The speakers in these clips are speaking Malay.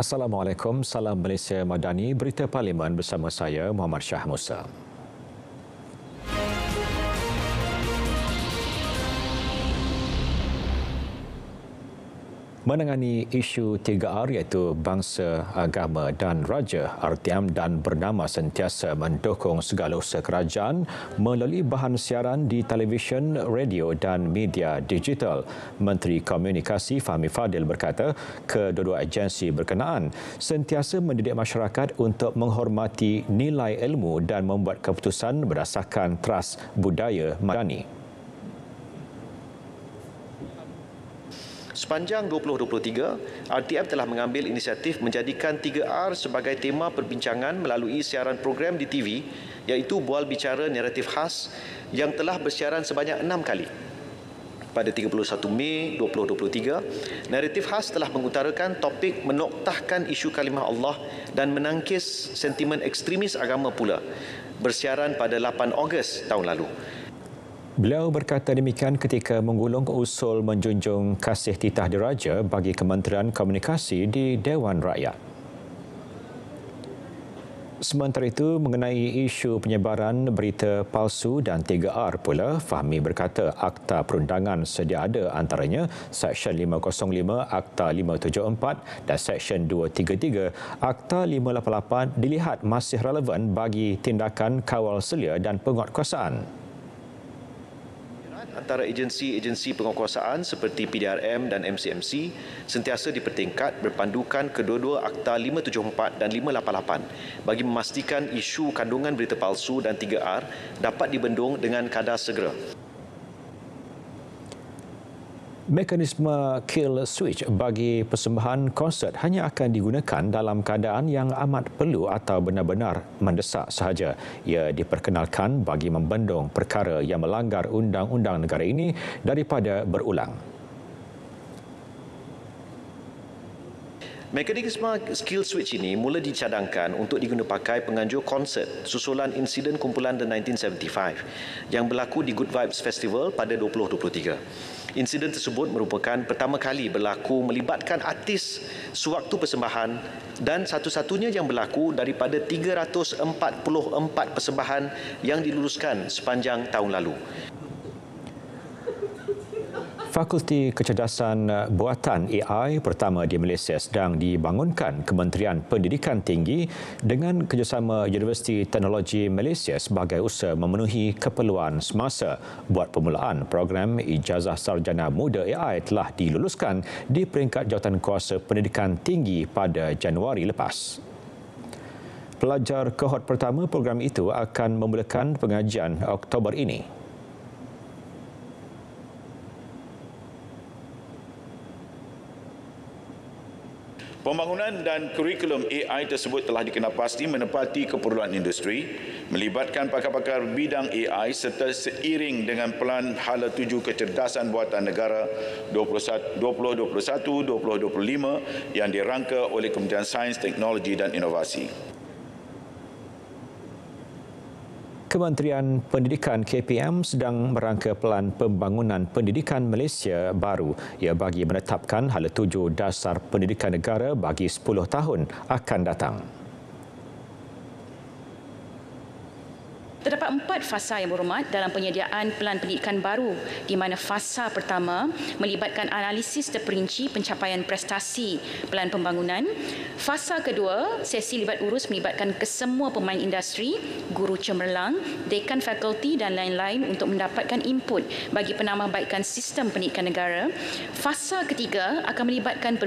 Assalamualaikum, salam Malaysia Madani, berita Parlimen bersama saya Muhammad Shah Musa. Menangani isu 3R iaitu bangsa, agama dan raja, RTM dan Bernama sentiasa mendukung segala usaha kerajaan melalui bahan siaran di televisyen, radio dan media digital. Menteri Komunikasi Fahmi Fadil berkata kedua-dua agensi berkenaan sentiasa mendidik masyarakat untuk menghormati nilai ilmu dan membuat keputusan berdasarkan teras budaya madani. Sepanjang 2023, RTM telah mengambil inisiatif menjadikan 3R sebagai tema perbincangan melalui siaran program di TV iaitu Bual Bicara Naratif Khas yang telah bersiaran sebanyak 6 kali. Pada 31 Mei 2023, Naratif Khas telah mengutarakan topik menoktahkan isu kalimah Allah dan menangkis sentimen ekstremis agama pula, bersiaran pada 8 Ogos tahun lalu. Beliau berkata demikian ketika menggulung usul menjunjung kasih titah diraja bagi Kementerian Komunikasi di Dewan Rakyat. Sementara itu, mengenai isu penyebaran berita palsu dan 3R pula, Fahmi berkata Akta Perundangan sedia ada antaranya Seksyen 505 Akta 574 dan Seksyen 233 Akta 588 dilihat masih relevan bagi tindakan kawal selia dan penguatkuasaan. Antara agensi-agensi penguatkuasaan seperti PDRM dan MCMC sentiasa dipertingkat berpandukan kedua-dua Akta 574 dan 588 bagi memastikan isu kandungan berita palsu dan 3R dapat dibendung dengan kadar segera. Mekanisme kill switch bagi persembahan konsert hanya akan digunakan dalam keadaan yang amat perlu atau benar-benar mendesak sahaja. Ia diperkenalkan bagi membendung perkara yang melanggar undang-undang negara ini daripada berulang. Mekanisme skill switch ini mula dicadangkan untuk diguna pakai penganjur konsert susulan insiden kumpulan The 1975 yang berlaku di Good Vibes Festival pada 2023. Insiden tersebut merupakan pertama kali berlaku melibatkan artis sewaktu persembahan dan satu-satunya yang berlaku daripada 344 persembahan yang diluluskan sepanjang tahun lalu. Fakulti Kecerdasan Buatan AI pertama di Malaysia sedang dibangunkan Kementerian Pendidikan Tinggi dengan kerjasama Universiti Teknologi Malaysia sebagai usaha memenuhi keperluan semasa. Buat permulaan, program Ijazah Sarjana Muda AI telah diluluskan di peringkat Jawatankuasa Pendidikan Tinggi pada Januari lepas. Pelajar kohort pertama program itu akan memulakan pengajian Oktober ini. Pembangunan dan kurikulum AI tersebut telah dikenal pasti menepati keperluan industri, melibatkan pakar-pakar bidang AI serta seiring dengan Pelan Hala Tuju Kecerdasan Buatan Negara 2021-2025 yang dirangka oleh Kementerian Sains, Teknologi dan Inovasi. Kementerian Pendidikan KPM sedang merangka pelan pembangunan pendidikan Malaysia baru. Ia bagi menetapkan hala tuju dasar pendidikan negara bagi 10 tahun akan datang. Terdapat 4 fasa yang berhormat dalam penyediaan pelan pendidikan baru di mana fasa pertama melibatkan analisis terperinci pencapaian prestasi pelan pembangunan. Fasa kedua, sesi libat urus melibatkan kesemua pemain industri, guru cemerlang, dekan fakulti dan lain-lain untuk mendapatkan input bagi penambahbaikan sistem pendidikan negara. Fasa ketiga akan melibatkan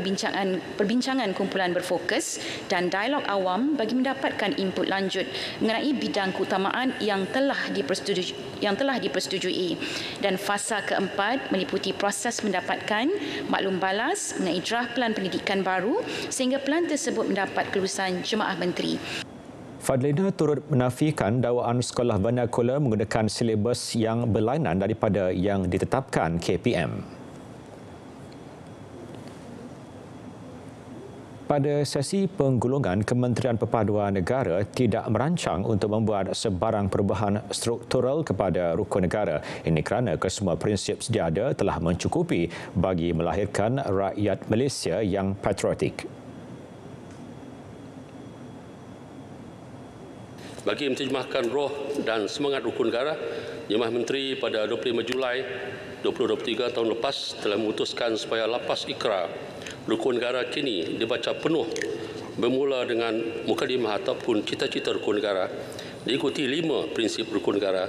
perbincangan kumpulan berfokus dan dialog awam bagi mendapatkan input lanjut mengenai bidang keutamaan yang telah dipersetujui. Dan fasa keempat meliputi proses mendapatkan maklum balas mengenai draft pelan pendidikan baru sehingga pelan tersebut mendapat kelulusan Jemaah Menteri. Fadlina turut menafikan dakwaan sekolah vernakular menggunakan silibus yang berlainan daripada yang ditetapkan KPM. Pada sesi penggulungan, Kementerian Perpaduan Negara tidak merancang untuk membuat sebarang perubahan struktural kepada rukun negara. Ini kerana kesemua prinsip sedia ada telah mencukupi bagi melahirkan rakyat Malaysia yang patriotik. Bagi menterjemahkan roh dan semangat rukun negara, Jemaah Menteri pada 25 Julai 2023 tahun lepas telah memutuskan supaya lapas ikrar rukun negara kini dibaca penuh bermula dengan mukadimah ataupun cita-cita rukun negara, diikuti 5 prinsip rukun negara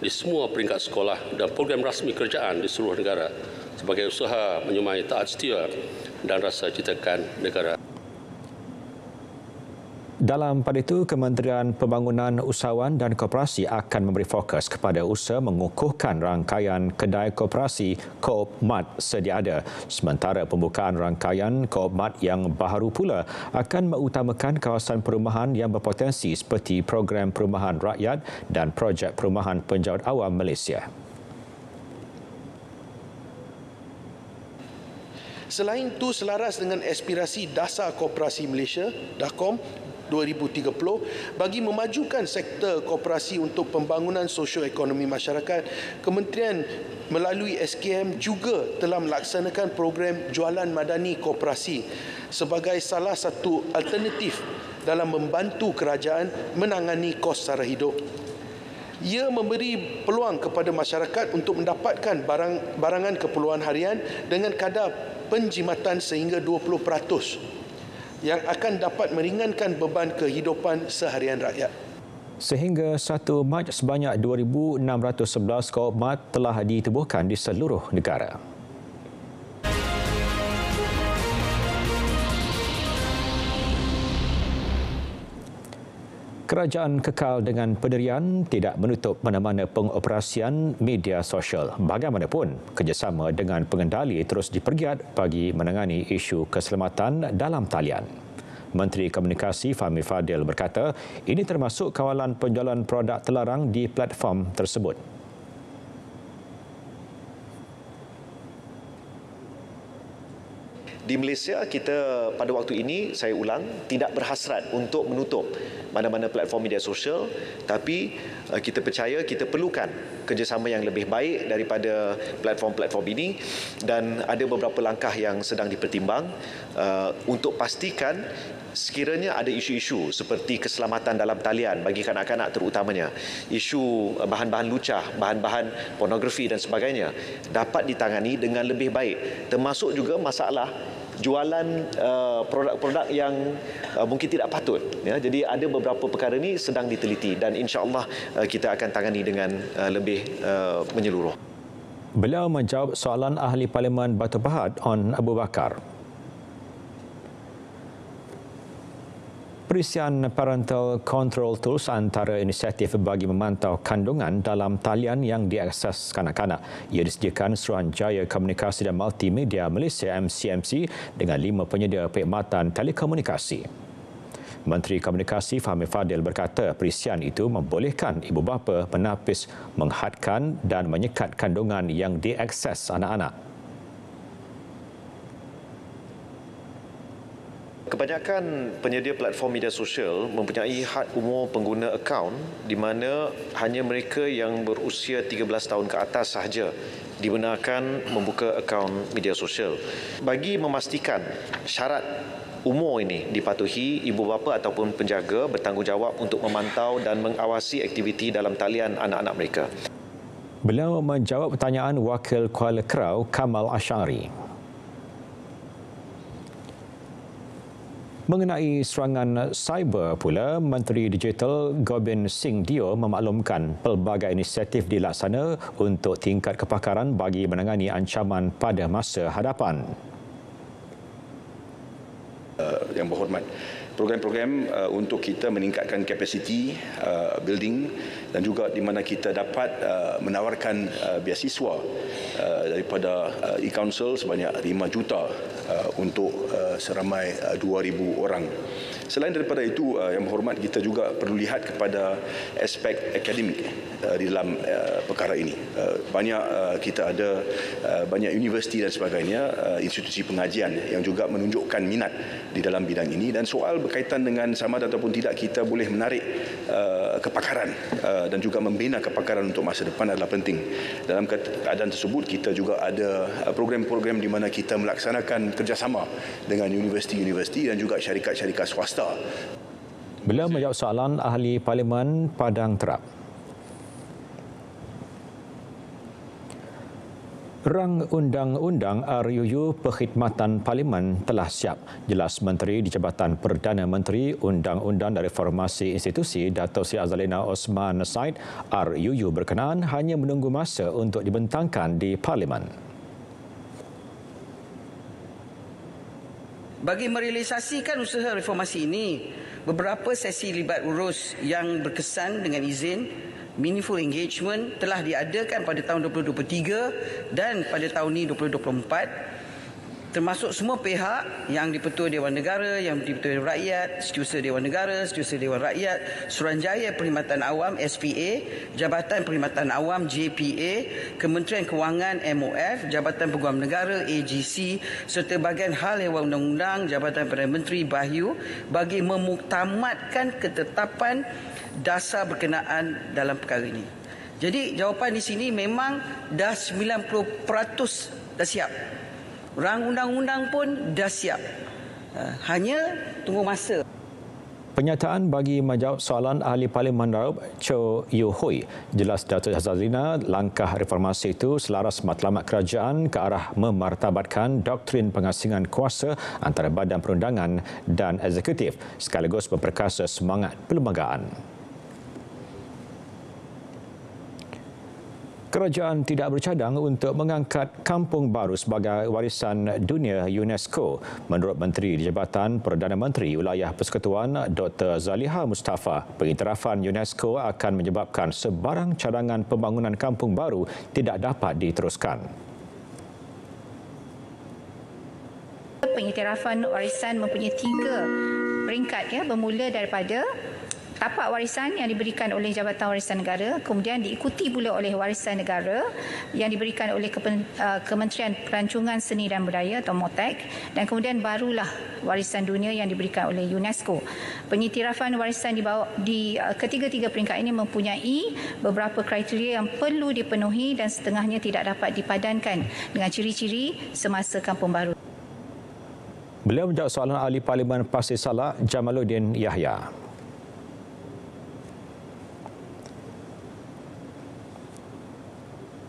di semua peringkat sekolah dan program rasmi kerajaan di seluruh negara sebagai usaha menyemai taat setia dan rasa cintakan negara. Dalam pada itu, Kementerian Pembangunan Usahawan dan Koperasi akan memberi fokus kepada usaha mengukuhkan rangkaian kedai koperasi Co-op Mart sedia ada. Sementara pembukaan rangkaian Co-op Mart yang baharu pula akan mengutamakan kawasan perumahan yang berpotensi seperti program perumahan rakyat dan projek perumahan penjawat awam Malaysia. Selain itu, selaras dengan aspirasi Dasar Koperasi Malaysia, DAKOM 2030, bagi memajukan sektor koperasi untuk pembangunan sosioekonomi masyarakat, Kementerian melalui SKM juga telah melaksanakan program jualan madani koperasi sebagai salah satu alternatif dalam membantu kerajaan menangani kos sara hidup. Ia memberi peluang kepada masyarakat untuk mendapatkan barangan keperluan harian dengan kadar penjimatan sehingga 20% yang akan dapat meringankan beban kehidupan seharian rakyat. Sehingga 1 Mac sebanyak 2,611 Co-op Mart telah ditubuhkan di seluruh negara. Kerajaan kekal dengan pendirian tidak menutup mana-mana pengoperasian media sosial. Bagaimanapun, kerjasama dengan pengendali terus dipergiat bagi menangani isu keselamatan dalam talian. Menteri Komunikasi Fahmi Fadil berkata, ini termasuk kawalan penjualan produk terlarang di platform tersebut. Di Malaysia, kita pada waktu ini, saya ulang, tidak berhasrat untuk menutup mana-mana platform media sosial, tapi kita percaya kita perlukan kerjasama yang lebih baik daripada platform-platform ini, dan ada beberapa langkah yang sedang dipertimbang untuk pastikan sekiranya ada isu-isu seperti keselamatan dalam talian bagi kanak-kanak terutamanya, isu bahan-bahan lucah, bahan-bahan pornografi dan sebagainya dapat ditangani dengan lebih baik, termasuk juga masalah jualan produk-produk yang mungkin tidak patut. Ya, jadi ada beberapa perkara ini sedang diteliti dan insya-Allah kita akan tangani dengan lebih menyeluruh. Beliau menjawab soalan Ahli Parlimen Batu Pahat On Abu Bakar. Perisian Parental Control Tools antara inisiatif bagi memantau kandungan dalam talian yang diakses kanak-kanak. Ia disediakan Suruhanjaya Komunikasi dan Multimedia Malaysia MCMC dengan 5 penyedia perkhidmatan telekomunikasi. Menteri Komunikasi Fahmi Fadil berkata perisian itu membolehkan ibu bapa menapis, menghadkan dan menyekat kandungan yang diakses anak-anak. Kebanyakan penyedia platform media sosial mempunyai had umur pengguna akaun di mana hanya mereka yang berusia 13 tahun ke atas sahaja dibenarkan membuka akaun media sosial. Bagi memastikan syarat umur ini dipatuhi, ibu bapa ataupun penjaga bertanggungjawab untuk memantau dan mengawasi aktiviti dalam talian anak-anak mereka. Beliau menjawab pertanyaan Wakil Kuala Kerau Kamal Asyari. Mengenai serangan cyber pula, Menteri Digital Gobind Singh Dio memaklumkan pelbagai inisiatif dilaksana untuk tingkat kepakaran bagi menangani ancaman pada masa hadapan. Yang berhormat, program-program untuk kita meningkatkan kapasiti building dan juga di mana kita dapat menawarkan beasiswa daripada e-council sebanyak 5 juta untuk seramai 2,000 orang. Selain daripada itu, yang berhormat, kita juga perlu lihat kepada aspek akademik di dalam perkara ini. Kita ada banyak universiti dan sebagainya, institusi pengajian yang juga menunjukkan minat di dalam bidang ini, dan soal berkaitan dengan sama ataupun tidak kita boleh menarik kepakaran dan juga membina kepakaran untuk masa depan adalah penting. Dalam keadaan tersebut, kita juga ada program-program di mana kita melaksanakan kerjasama dengan universiti-universiti dan juga syarikat-syarikat swasta. Beliau menjawab soalan ahli Parlimen Padang Terap. Rang Undang-Undang RUU Perkhidmatan Parlimen telah siap, jelas Menteri di Jabatan Perdana Menteri Undang-Undang dan Reformasi Institusi Dato' Sri Azalina Osman Said. RUU berkenaan hanya menunggu masa untuk dibentangkan di Parlimen. Bagi merealisasikan usaha reformasi ini, beberapa sesi libat urus yang berkesan dengan izin meaningful engagement telah diadakan pada tahun 2023 dan pada tahun ini 2024, termasuk semua pihak yang di-Pertua Dewan Negara, yang di-Pertua Dewan Rakyat, Setiausaha Dewan Negara, Setiausaha Dewan Rakyat, Suruhanjaya Perkhidmatan Awam SPA, Jabatan Perkhidmatan Awam JPA, Kementerian Kewangan MOF, Jabatan Peguam Negara AGC serta bahagian hal ehwal undang-undang Jabatan Perdana Menteri BAHYU bagi memuktamadkan ketetapan dasar berkenaan dalam perkara ini. Jadi jawapan di sini memang dah 90% dah siap. Rang undang-undang pun dah siap. Hanya tunggu masa. Penyataan bagi menjawab soalan ahli Parlimen Darab Cho Yu Hui, jelas Dato' Azalina langkah reformasi itu selaras matlamat kerajaan ke arah memartabatkan doktrin pengasingan kuasa antara badan perundangan dan eksekutif sekaligus memperkasa semangat perlembagaan. Kerajaan tidak bercadang untuk mengangkat Kampung Baru sebagai warisan dunia UNESCO. Menurut Menteri di Jabatan Perdana Menteri Wilayah Persekutuan Dr. Zaliha Mustafa, pengiktirafan UNESCO akan menyebabkan sebarang cadangan pembangunan kampung baru tidak dapat diteruskan. Pengiktirafan warisan mempunyai 3 peringkat, bermula daripada tapak warisan yang diberikan oleh Jabatan Warisan Negara, kemudian diikuti pula oleh warisan negara yang diberikan oleh Kementerian Pelancongan Seni dan Budaya atau MOTEK, dan kemudian barulah warisan dunia yang diberikan oleh UNESCO. Pengiktirafan warisan di ketiga-tiga peringkat ini mempunyai beberapa kriteria yang perlu dipenuhi dan setengahnya tidak dapat dipadankan dengan ciri-ciri semasa Kampung Baru. Beliau menjawab soalan ahli Parlimen Pasir Salak Jamaluddin Yahya.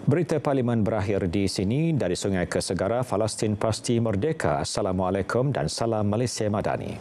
Berita Parlimen berakhir di sini. Dari Sungai ke Segara, Palestin pasti merdeka. Assalamualaikum dan salam Malaysia Madani.